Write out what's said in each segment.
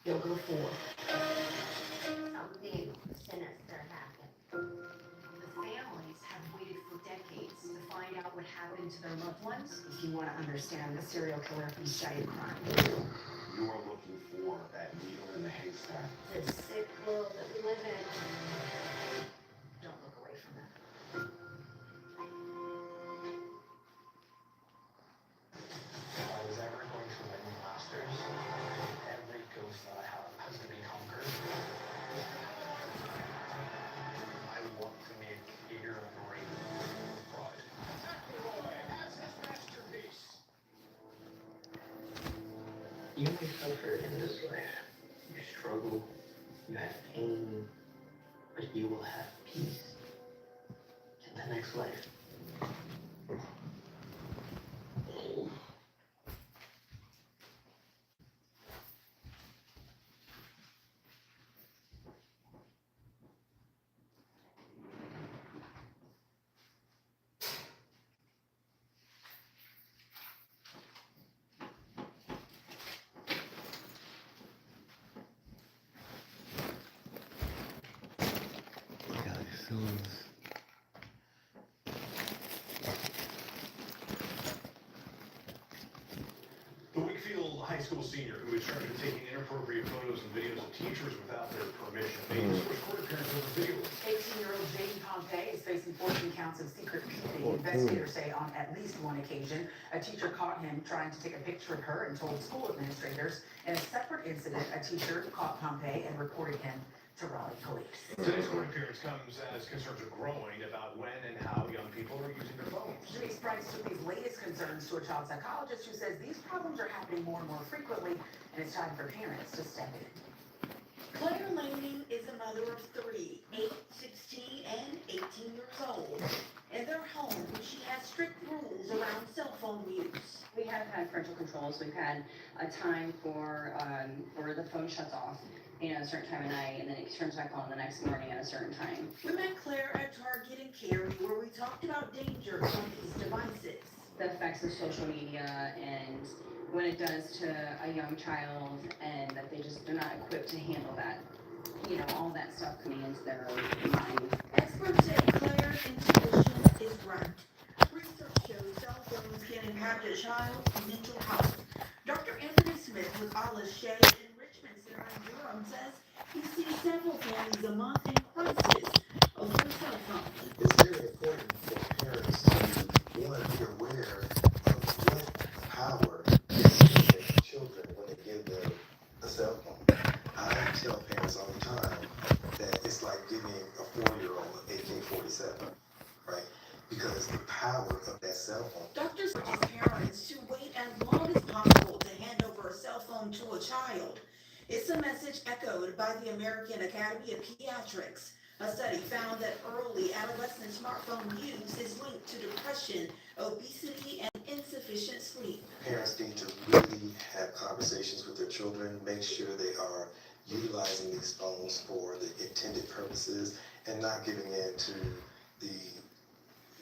They'll go forth. Something sinister happened. The families have waited for decades to find out what happened to their loved ones. If you want to understand the serial killer who studied crime. You are looking for that needle in the haystack. The sick world that we live in. Don't look away from that. If I was ever going to win the Masters, every ghost that I have has to be conquered. I want to make Peter and Raven proud. McElroy has his masterpiece. You may suffer in this life. You struggle, you have pain, but you will have peace in the next life. Yeah, these films. The Wakefield High School senior who is charged with taking inappropriate photos and videos of teachers without their permission made his first court appearance over video. 18-year-old Jane Pompey is facing 14 counts of secret peeping. Investigators say on at least one occasion, a teacher caught him trying to take a picture of her and told school administrators. In a separate incident, a teacher caught Pompey and reported him to Raleigh police. Today's court appearance comes as concerns are growing about when and how young people are using their phones. Denise Price took these latest concerns to a child psychologist who says these problems are happening more and more frequently, and it's time for parents to step in. Claire Lanning is a mother of three, 8, 16, and 18 years old. In their home, she has strict rules around cell phone use. We have had parental controls. We've had a time for where the phone shuts off, at a certain time of night, and then it turns back on the next morning at a certain time. We met Claire at Target and Cary, where we talked about dangers on these devices. The effects of social media and what it does to a young child, and that they're not equipped to handle that. All that stuff coming into their mind. Experts say Claire's intuition is right. Research shows cell phones can impact a child's mental health. Dr. Anthony Smith with Alice Shea Enrichment Center in Durham says he sees several families a month in crisis over cell phones. It's very important for parents to, one, be aware of what power they give their children when they give them a cell phone. I tell parents all the time that it's like giving a 4-year-old an AK-47, right? Because the power of that cell phone. Doctors urge parents to wait as long as possible to hand over a cell phone to a child. It's a message echoed by the American Academy of Pediatrics. A study found that early adolescent smartphone use is linked to depression, obesity, and insufficient sleep. Parents need to really have conversations with their children, make sure they are utilizing these phones for the intended purposes and not giving in to the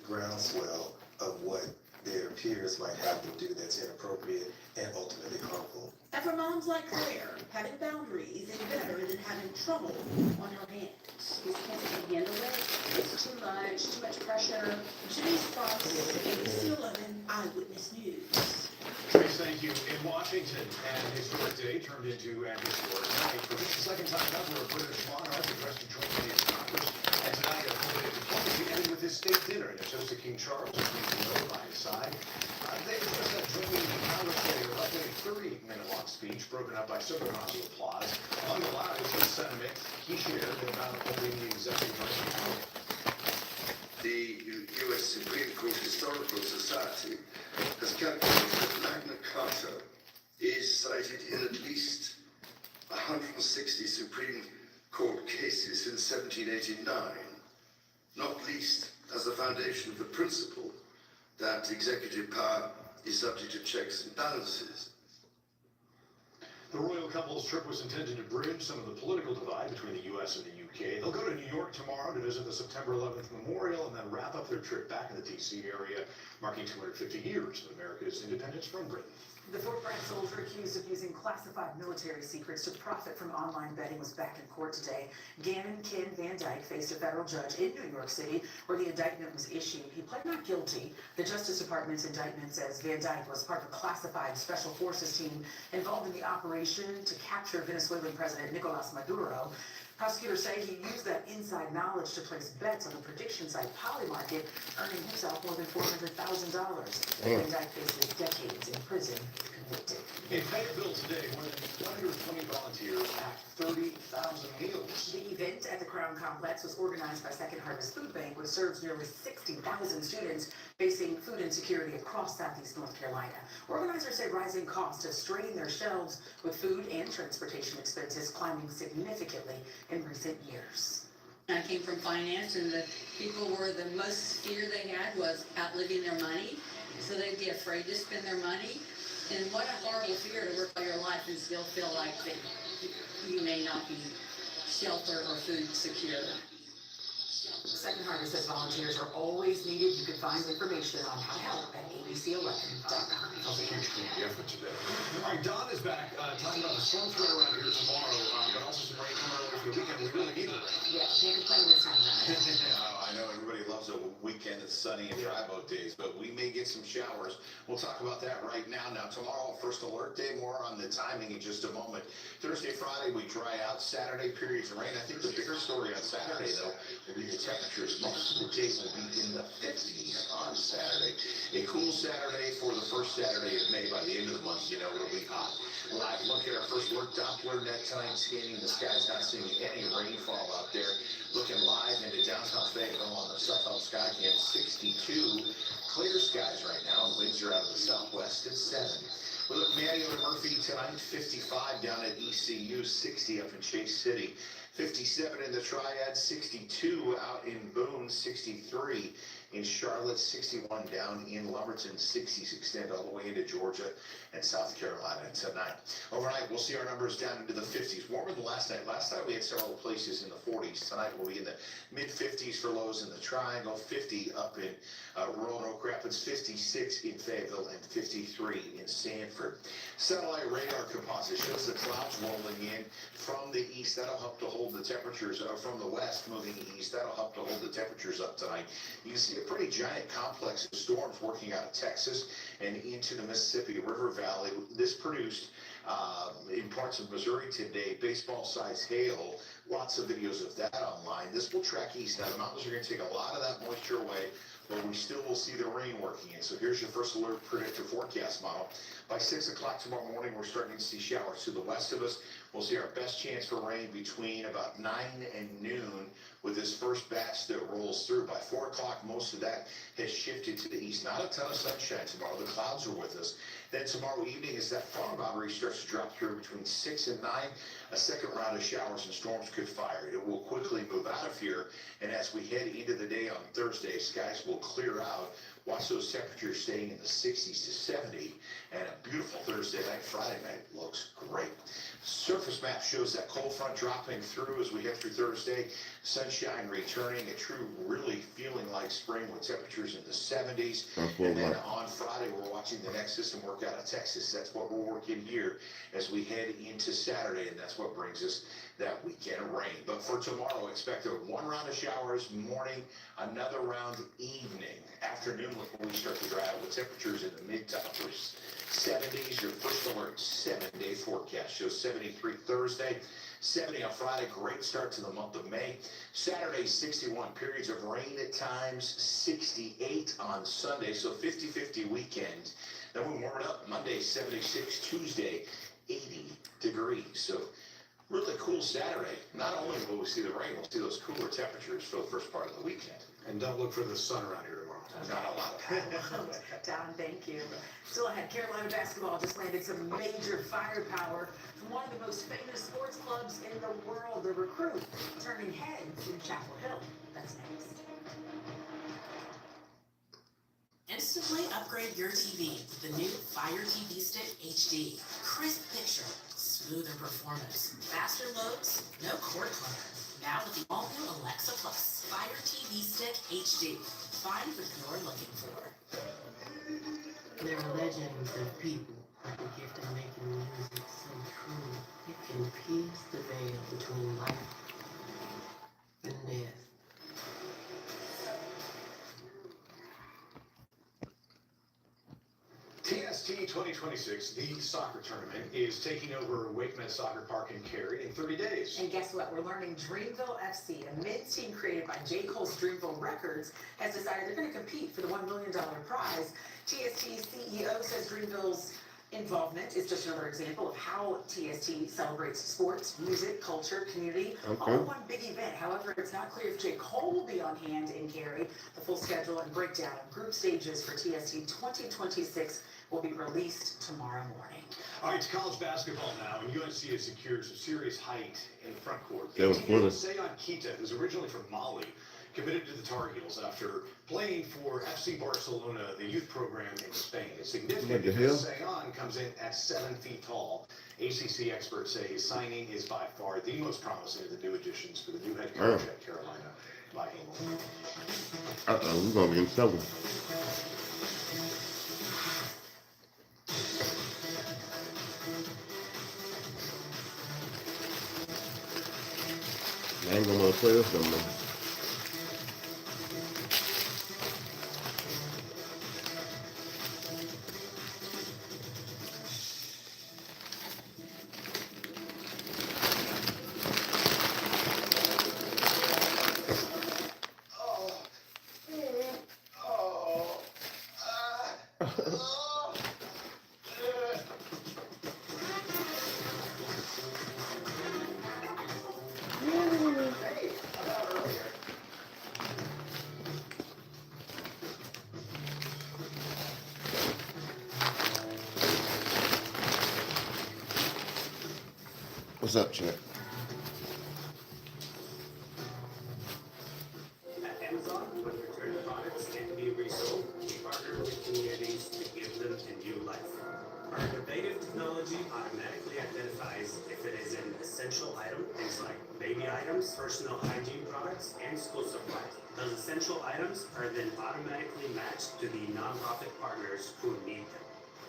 groundswell of what their peers might have them do that's inappropriate and ultimately harmful. And for moms like Claire, having boundaries is better than having trouble on her hands. These kids can handle it. It's too much pressure. Denise Fox, ABC 11 Eyewitness News. Trace, thank you. In Washington, an historic day turned into an historic night. For just the second time ever, a British monarch addressed the joint committee of Congress. And tonight, a full-day diplomacy ended with his state dinner in a toast to King Charles, and Queen Camilla by his side. They addressed that joint meeting in Congress later, left a 30-minute-long speech broken up by several rounds of applause. Among the loudest was sentiment he shared about holding the executive branch accountable. The U.S. Supreme Court Historical Society has calculated that Magna Carta is cited in at least 160 Supreme Court cases since 1789, not least as the foundation of the principle that executive power is subject to checks and balances. The royal couple's trip was intended to bridge some of the political divide between the U.S. and the U.K. They'll go to New York tomorrow to visit the September 11th memorial and then wrap up their trip back in the D.C. area, marking 250 years of America's independence from Britain. The Fort Bragg soldier accused of using classified military secrets to profit from online betting was back in court today. Gannon Ken Van Dyke faced a federal judge in New York City where the indictment was issued. He pled not guilty. The Justice Department's indictment says Van Dyke was part of a classified special forces team involved in the operation to capture Venezuelan President Nicolas Maduro. Prosecutors say he used that inside knowledge to place bets on the prediction site Polymarket, earning himself more than $400,000. Van Dyke faces decades in prison if convicted. In Fayetteville today, more than 120 volunteers packed 30,000 meals. The event at the Crown Complex was organized by Second Harvest Food Bank, which serves nearly 60,000 students facing food insecurity across Southeast North Carolina. Organizers say rising costs have strained their shelves, with food and transportation expenses climbing significantly in recent years. I came from finance, and the people were the most fear they had was outliving their money, so they'd be afraid to spend their money. And what a horrible fear to work all your life and still feel like that you may not be sheltered or food secure. Second Harvest says volunteers are always needed. You can find information on how to help at abc11.com. That was a huge community effort today. All right, Don is back talking about the storm threat around here tomorrow, but also some rain coming early for the weekend. We really need it. Yeah, can't complain this time around. I know everybody loves a weekend that's sunny and dry both days, but we may get some showers. We'll talk about that right now. Now, tomorrow, first alert day, more on the timing in just a moment. Thursday, Friday, we dry out. Saturday, periods of rain. I think the bigger story on Saturday, though, will be the temperatures. Most of the days will be in the 50s on Saturday. A cool Saturday for the first Saturday of May. By the end of the month, you know it'll be hot. Live look at our first alert Doppler net time scanning. The sky's not seeing any rainfall out there. Looking live into downtown Fayetteville on the Southwest Skycam, 62 clear skies right now. Winds are out of the southwest at 7. We look Manny over Murphy tonight, 55 down at ECU, 60 up in Chase City, 57 in the Triad, 62 out in Boone, 63 in Charlotte, 61 down in Lumberton, 60s extend all the way into Georgia and South Carolina tonight. Overnight, we'll see our numbers down into the 50s, warmer than last night. Last night we had several places in the 40s. Tonight we'll be in the mid-50s for lows in the Triangle, 50 up in rural Oak Rapids, 56 in Fayetteville, and 53 in Sanford. Satellite radar composite shows the clouds rolling in from the east. That'll help to hold the temperatures from the west moving east. That'll help to hold the temperatures up tonight. You can see a pretty giant complex of storms working out of Texas and into the Mississippi River Valley. This produced in parts of Missouri today baseball-sized hail. Lots of videos of that online. This will track east. Now the mountains are going to take a lot of that moisture away, but we still will see the rain working in. So here's your first alert predictive forecast model. By 6 o'clock tomorrow morning, we're starting to see showers to the west of us. We'll see our best chance for rain between about 9 and noon with this first batch that rolls through. By 4 o'clock, most of that has shifted to the east. Not a ton of sunshine tomorrow. The clouds are with us. Then tomorrow evening, as that fog boundary starts to drop through between 6 and 9, a second round of showers and storms could fire. It will quickly move out of here, and as we head into the day on Thursday, skies will clear out. Watch those temperatures staying in the 60s to 70, and a beautiful Thursday night, Friday night looks great. Surface map shows that cold front dropping through as we head through Thursday. Sunshine returning, a true really feeling like spring with temperatures in the 70s. And then on Friday, we're watching the next system work out of Texas. That's what we're working here as we head into Saturday, and that's what brings us that weekend rain. But for tomorrow, expect a one round of showers morning, another round evening. Afternoon, look when we start to dry out with temperatures in the mid to upper 70s. Your first alert 7-day forecast shows 73 Thursday, 70 on Friday. Great start to the month of May. Saturday 61, periods of rain at times, 68 on Sunday, so 50-50 weekend. Then we warm it up Monday 76, Tuesday 80 degrees. So really cool Saturday. Not only will we see the rain, we'll see those cooler temperatures for the first part of the weekend. And don't look for the sun around here tomorrow. Not a lot. Don, thank you. Still ahead, Carolina basketball just landed some major firepower from one of the most famous sports clubs in the world. The Recruit turning heads in Chapel Hill. That's next. Instantly upgrade your TV with the new Fire TV Stick HD. Crisp picture, smoother performance, faster loads, no cord clutter. Now with the all-new Alexa Plus Fire TV Stick HD. Find what you're looking for. There are legends of people Like the gift of making music so true. It can pierce the veil between life and death. TST 2026, the soccer tournament, is taking over Wakeman Soccer Park in Cary in 30 days. And guess what? We're learning Dreamville FC, a men's team created by J. Cole's Dreamville Records, has decided they're going to compete for the $1 million prize. TST's CEO says Dreamville's involvement is just another example of how TST celebrates sports, music, culture, community, all in one big event. However, it's not clear if J. Cole will be on hand in Cary. The full schedule and breakdown of group stages for TST 2026 will be released tomorrow morning. All right, to college basketball now, and UNC has secured some serious height in the front court. That was funny. Seyon Kita, who's originally from Mali, committed to the Tar Heels after playing for FC Barcelona, the youth program in Spain. It's significant because Seyon comes in at 7 feet tall. ACC experts say his signing is by far the most promising of the new additions for the new head coach at Carolina, Mike Engel. We're gonna be in trouble. I ain't gonna play this no more. What's up, Chuck? At Amazon, when returned products can be resold, we partner with communities to give them a new life. Our innovative technology automatically identifies if it is an essential item, things like baby items, personal hygiene products, and school supplies. Those essential items are then automatically matched to the nonprofit partners who need them.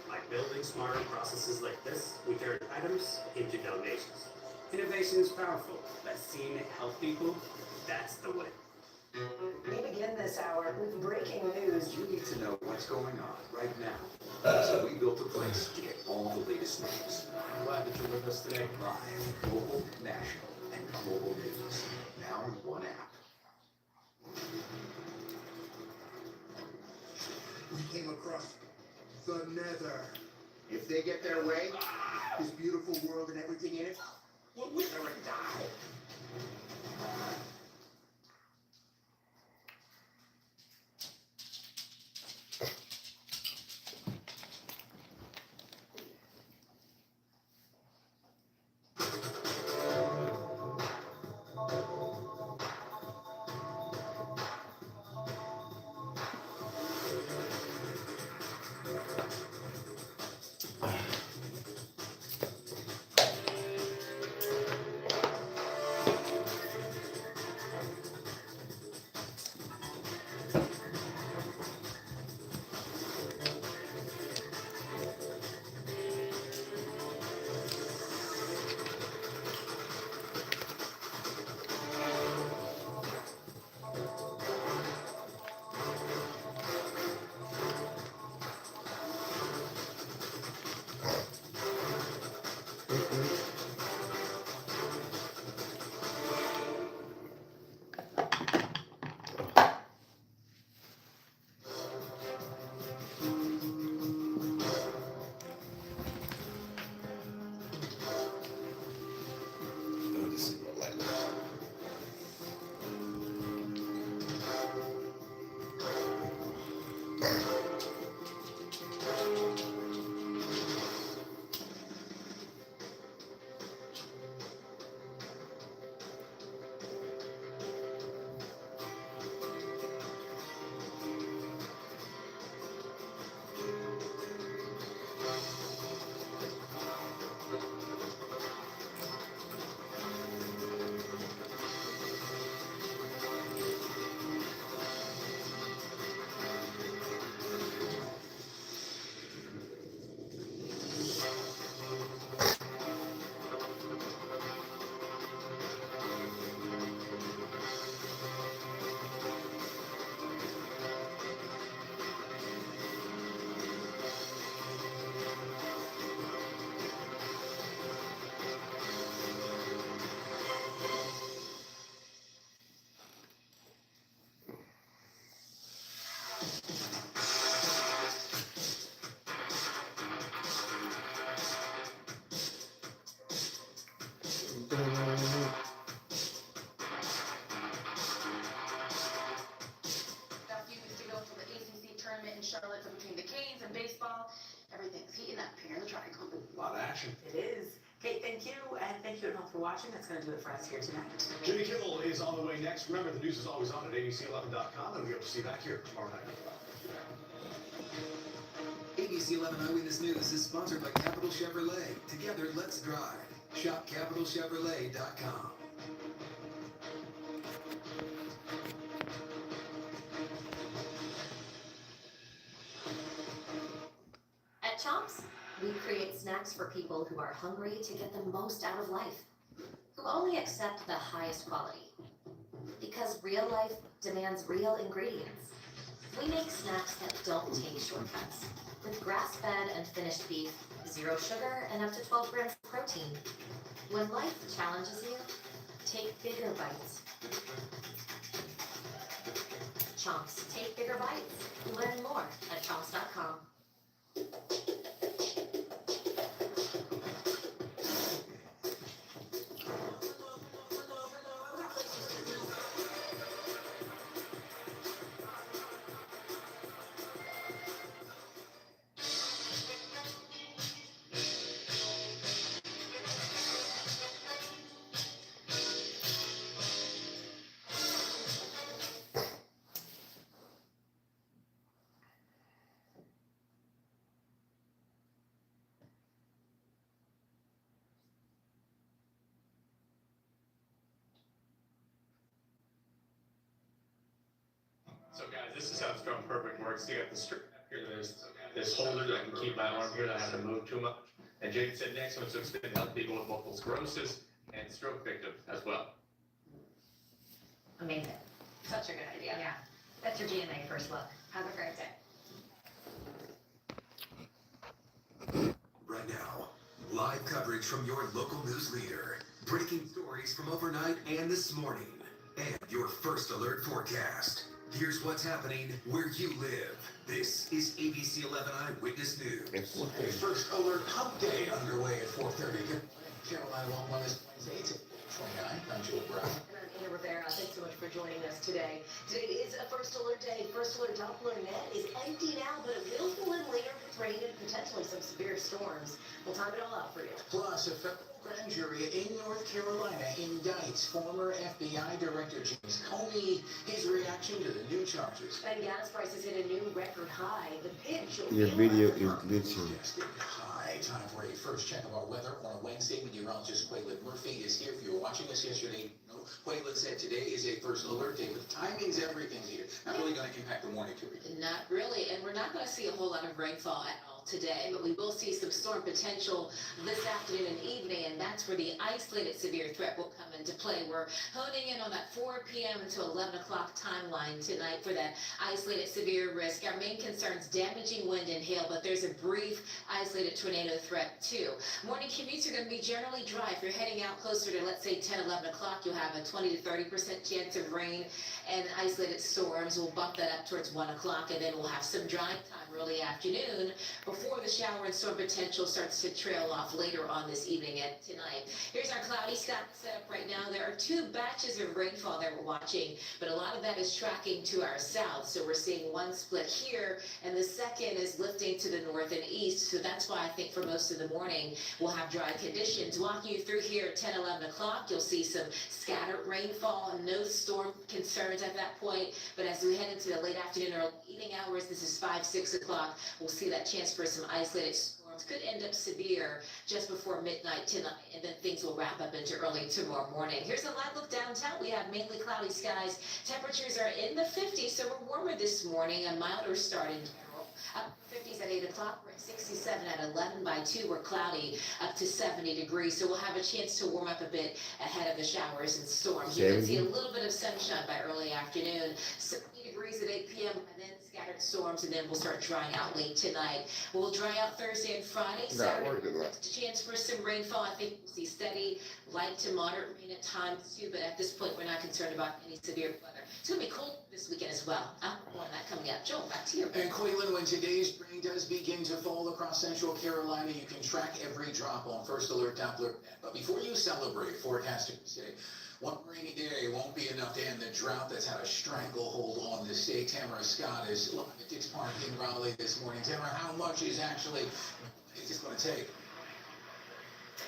By building smarter processes like this, we turn items into donations. Innovation is powerful, but seeing it help people, that's the way. We begin this hour with breaking news. You need to know what's going on right now. So we built a place to get all the latest news. I'm glad that you're with us today. Live, local, national, and global news. Now in one app. We came across the Nether. If they get their way, This beautiful world and everything in it will wither and die. thank you at home for watching. That's going to do it for us here tonight. Jimmy Kimmel is on the way next. Remember, the news is always on at abc11.com, and we hope to see you back here tomorrow night. ABC 11 Eyewitness News is sponsored by Capital Chevrolet. Together, let's drive. Shop CapitalChevrolet.com. At Chomps, we create snacks for people who are hungry to get the most out of life, who only accept the highest quality. Because real life demands real ingredients. We make snacks that don't take shortcuts, with grass-fed and finished beef, 0 sugar, and up to 12 grams of protein. When life challenges you, take bigger bites. Chomps, take bigger bites. Learn more at chomps.com. So guys, this is how Strong Perfect works. You got the strip here, there's this holder that I can keep my arm here, that I have to move too much. And Jade said next one, so it's going to help people with multiple sclerosis and stroke victims as well. Amazing. Such a good idea. Yeah. That's your GMA first look. Have a great day. Right now, live coverage from your local news leader. Breaking stories from overnight and this morning. And your first alert forecast. Here's what's happening where you live. This is ABC 11 Eyewitness News. A first alert hump day underway at 4:30. Carolina Wellness Wednesday, 29. I'm Joel Brown. And I'm Anna Rivera. Thanks so much for joining us today. Today is a first alert day. First alert Doppler net is empty now, but it will fill in later with rain and potentially some severe storms. We'll time it all out for you. Plus, a federal grand jury in North Carolina indicts former FBI Director James Comey. His reaction to the new charges. And gas prices hit a new record high. The pitch. Your video is glitching. Hi, time for a first check of our weather on a Wednesday. Meteorologist Quaylen Murphy is here. If you were watching us yesterday, Quaylen said today is a first alert day, but timing's everything here. Not really going to impact the morning period. Not really, and we're not going to see a whole lot of rainfall at all today, but we will see some storm potential this afternoon and evening, and that's where the isolated severe threat will come into play. We're honing in on that 4 p.m. until 11 o'clock timeline tonight for that isolated severe risk. Our main concern's damaging wind and hail, but there's a brief isolated tornado threat too. Morning commutes are going to be generally dry. If you're heading out closer to, let's say, 10, 11 o'clock, you'll have a 20 to 30% chance of rain, and isolated storms will bump that up towards 1 o'clock, and then we'll have some drying time early afternoon before the shower and storm potential starts to trail off later on this evening and tonight. Here's our cloudy sky setup right now. There are 2 batches of rainfall that we're watching, but a lot of that is tracking to our south. So we're seeing one split here, and the second is lifting to the north and east. So that's why I think for most of the morning we'll have dry conditions. Walking you through here at 10, 11 o'clock, you'll see some scattered rainfall, no storm concerns at that point. But as we head into the late afternoon or evening hours, this is 5, 6 o'clock, we'll see that chance for some isolated storms. Could end up severe just before midnight tonight, and then things will wrap up into early tomorrow morning. Here's a live look downtown. We have mainly cloudy skies. Temperatures are in the 50s, so we're warmer this morning, a milder start in general. Up 50s at 8 o'clock, we're at 67 at 11. By 2, we're cloudy, up to 70 degrees. So we'll have a chance to warm up a bit ahead of the showers and storms. You can see a little bit of sunshine by early afternoon. 70 degrees at 8 p.m. and then scattered storms, and then we'll start drying out late tonight. We'll dry out Thursday and Friday. Saturday, chance for some rainfall. I think we'll see steady, light to moderate rain at times too, but at this point, we're not concerned about any severe weather. It's going to be cold this weekend as well. More on that coming up. Joel, back to you. And Quaylen, when today's rain does begin to fall across central Carolina, you can track every drop on First Alert Doppler. But before you celebrate, forecasters say, one rainy day won't be enough to end the drought that's had a stranglehold on the state. Tamara Scott is live at Dick's Park in Raleigh this morning. Tamara, how much is this going to take?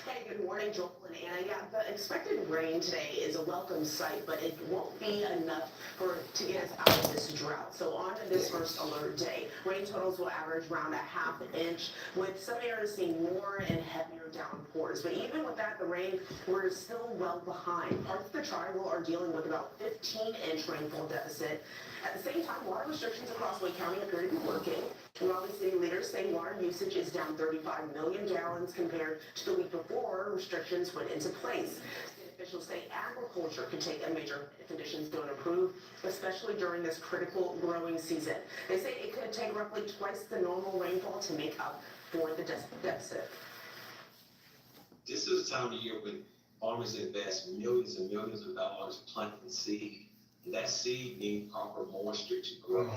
Hey, good morning, Joel. Anna, yeah, the expected rain today is a welcome sight, but it won't be enough to get us out of this drought. So on this first alert day, rain totals will average around a ½ inch, with some areas seeing more and heavier downpours. But even with that, the rain, we're still well behind. Parts of the Tri-Bowl are dealing with about 15-inch rainfall deficit. At the same time, water restrictions across Wake County appear to be working. Raleigh city leaders say water usage is down 35 million gallons compared to the week before restrictions went into place. State officials say agriculture could take a major hit if conditions don't improve, especially during this critical growing season. They say it could take roughly twice the normal rainfall to make up for the deficit. This is a time of year when farmers invest millions and millions of dollars planting seed. And that seed needs proper moisture to grow.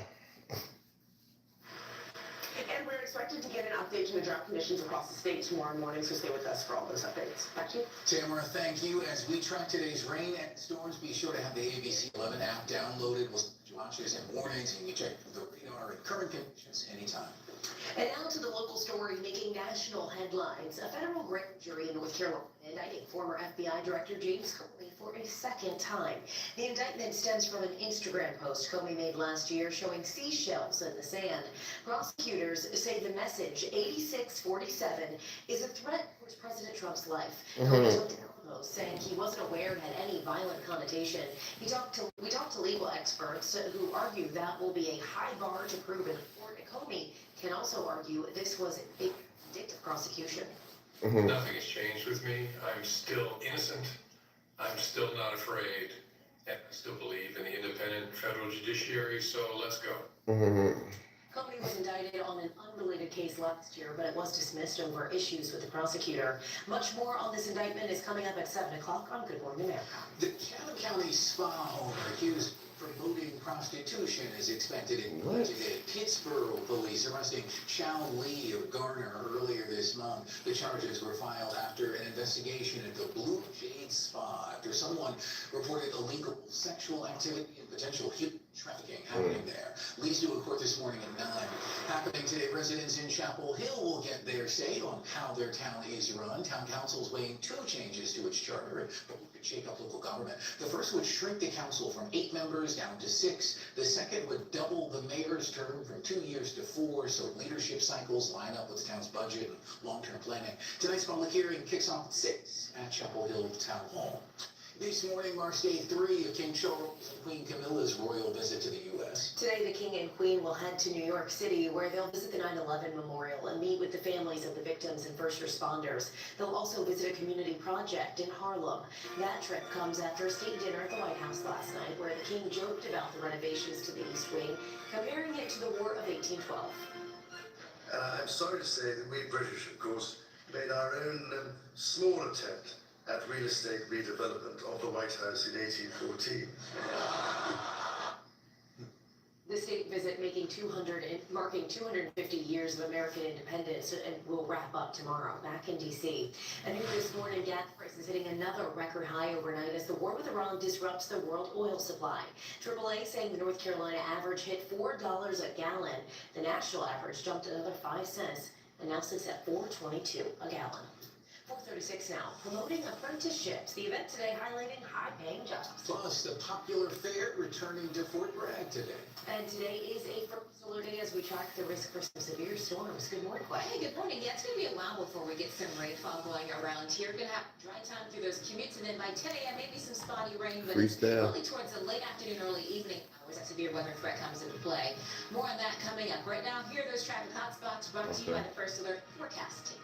And we're expected to get an update to the drought conditions across the state tomorrow morning, so stay with us for all those updates. Back to you. Tamara, thank you. As we track today's rain and storms, be sure to have the ABC 11 app downloaded with watches and warnings, and you check the radar and current conditions anytime. And now to the local story making national headlines. A federal grand jury in North Carolina indicting former FBI Director James Comey for a second time. The indictment stems from an Instagram post Comey made last year showing seashells in the sand. Prosecutors say the message 8647 is a threat towards President Trump's life. Comey took to Elmos, saying he wasn't aware it had any violent connotation. We talked to legal experts who argue that will be a high bar to prove in court. Comey can also argue this was a vindictive prosecution. Nothing has changed with me. I'm still innocent. I'm still not afraid. And I still believe in the independent federal judiciary, so let's go. Comey was indicted on an unrelated case last year, but it was dismissed over issues with the prosecutor. Much more on this indictment is coming up at 7 o'clock on Good Morning America. The Chatham County spa owner accused of promoting prostitution is expected in court today. Pittsburgh police arresting Chow Lee of Garner earlier this month. The charges were filed after an investigation at the Blue Jade Spa after someone reported illegal sexual activity and potential human trafficking happening there. Lee's due in court this morning at 9. Happening today, residents in Chapel Hill will get their say on how their town is run. Town council's weighing 2 changes to its charter that could shake up local government. The first would shrink the council from 8 members down to 6. The second would double the mayor's term from 2 years to 4, so leadership cycles line up with the town's budget and long-term planning. Tonight's public hearing kicks off at 6 at Chapel Hill Town Hall. This morning marks day 3 of King Charles and Queen Camilla's royal visit to the U.S. Today, the King and Queen will head to New York City, where they'll visit the 9/11 memorial and meet with the families of the victims and first responders. They'll also visit a community project in Harlem. That trip comes after a state dinner at the White House last night, where the King joked about the renovations to the East Wing, comparing it to the War of 1812. I'm sorry to say that we British, of course, made our own small attempt at real estate redevelopment of the White House in 1814. The state visit marking 250 years of American independence and will wrap up tomorrow back in D.C. And new this morning, gas prices hitting another record high overnight as the war with Iran disrupts the world oil supply. AAA saying the North Carolina average hit $4 a gallon. The national average jumped another 5 cents and now sits at $4.22 a gallon. 4:36 now, promoting apprenticeships. The event today highlighting high-paying jobs. Plus, the popular fair returning to Fort Bragg today. And today is a first alert day as we track the risk for some severe storms. Good morning, Clay. Hey, good morning. Yeah, it's going to be a while before we get some rainfall going around here. Going to have dry time through those commutes, and then by 10 a.m. maybe some spotty rain, but it's really towards the late afternoon, early evening hours that severe weather threat comes into play. More on that coming up. Right now, here are those traffic hotspots brought to you by the First Alert Forecast Team.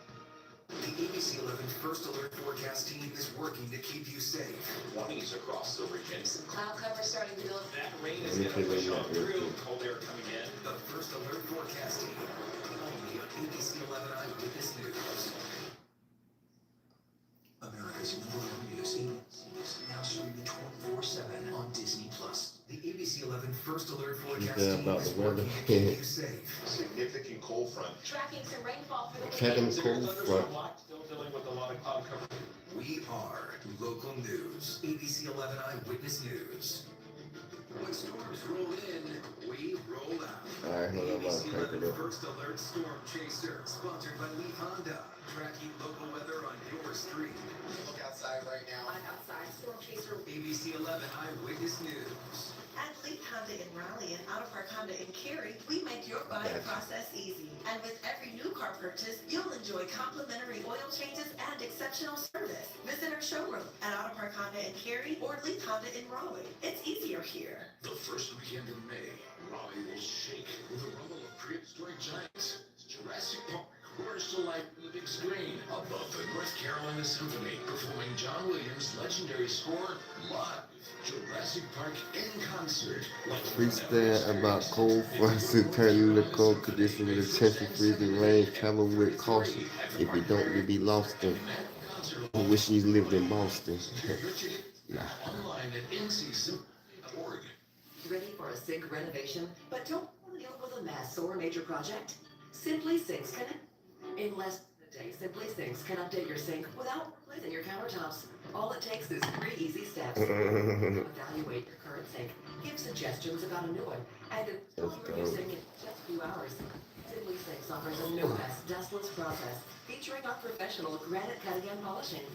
The ABC 11 First Alert Forecast Team is working to keep you safe. Warnings across the region. Some cloud cover starting to build. That rain is going to push on through. Cold air coming in. The First Alert Forecast Team, only on ABC 11 Eyewitness News. America's #1 news is now streaming 24/7 on Disney+. The ABC 11 First Alert Forecast Team is working to keep you safe. Significant cold front. Tracking some rainfall for the Second cold front. Still dealing with a lot of cloud cover. We are local news. ABC 11 Eyewitness News. When storms roll in, we roll out. Alright, hold on, I'm ABC gonna crank 11 it up. First Alert Storm Chaser, sponsored by Leaf Honda. Tracking local weather on your street. Look outside right now. I'm outside Storm Chaser ABC 11 Eyewitness News. at Lee Honda in Raleigh and Auto Park Honda in Cary. We make your buying process easy. And with every new car purchase, you'll enjoy complimentary oil changes and exceptional service. Visit our showroom at Auto Park Honda in Cary or Lee Honda in Raleigh. It's easier here. The first weekend in May, Raleigh will shake with a rumble of prehistoric giants. Jurassic Park, Where's the Light on the Big Screen? Above the North Carolina Symphony, performing John Williams' legendary score live. Jurassic Park in concert. Freestyle about cold fronts and turning the cold condition with a chance of freezing rain. Travel with caution. If you don't, you'll be lost in. I wish you lived in Boston. Nah. Online at ncsymphony.org. Ready for a sink renovation, but don't want to deal with a mess or a major project? Simply Sinks can, in less than a day, Simply Sinks can update your sink without replacing your countertops. All it takes is 3 easy steps. Evaluate your current sink, give suggestions about a new one, and install your new sink in just a few hours. Simply Sinks offers a no-mess, dustless process featuring our professional granite cutting and polishing.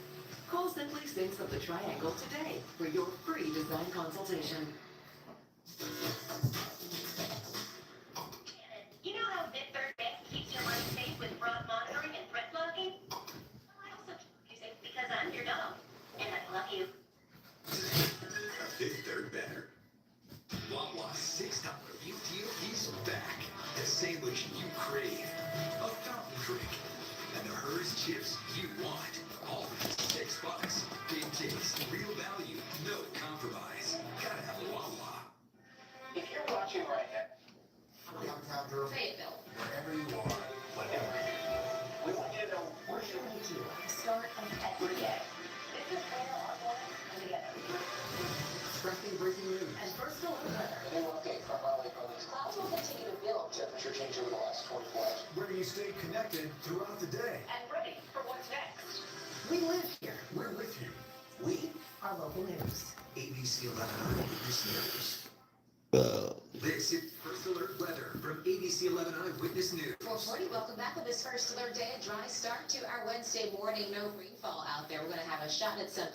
Call Simply Sinks of the Triangle today for your free design consultation. You know how Fifth Third Bank keeps your money safe with fraud monitoring and threat blocking? Well, I also use it because I'm your dog, and I love you. Fifth Third Banner. Wawa's $6 meal deal is back. The sandwich you crave, a fountain drink, and the Hers chips you want. All for just $6. Big taste, real value, no compromise. Gotta have a Wawa. If you're watching right now, downtown Durham, Fayetteville. wherever you are, whatever you do, we want you to know we're here with you. The start of every day. This is where our boys come together. Tracking breaking news. And first alert weather. A new update from Raleigh Police. Clouds will continue to build. Temperature change over the last 24 hours. Where you stay connected throughout the day. And ready for what's next. We live here. We're with you. We are local news. ABC 11 Eyewitness News. This is First Alert Weather from ABC 11 Eyewitness News. 440, welcome back on this First Alert Day. A dry start to our Wednesday morning. No rainfall out there. We're going to have a shot at some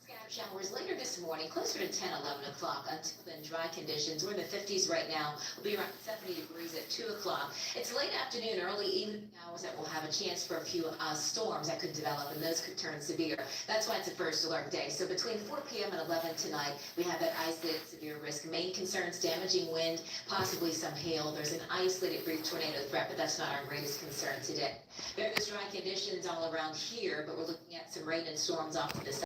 scattered showers later this morning, closer to 10, 11 o'clock. Until then, dry conditions. We're in the 50s right now. We'll be around 70 degrees at 2 o'clock. It's late afternoon, early evening hours that we'll have a chance for a few storms that could develop, and those could turn severe. That's why it's a First Alert Day. So between 4 p.m. and 11 tonight, we have that isolated severe risk. Main concerns, damaging wind, possibly some hail. There's an isolated brief tornado threat, but that's not our greatest concern today. There is dry conditions all around here, but we're looking at some rain and storms off to the side.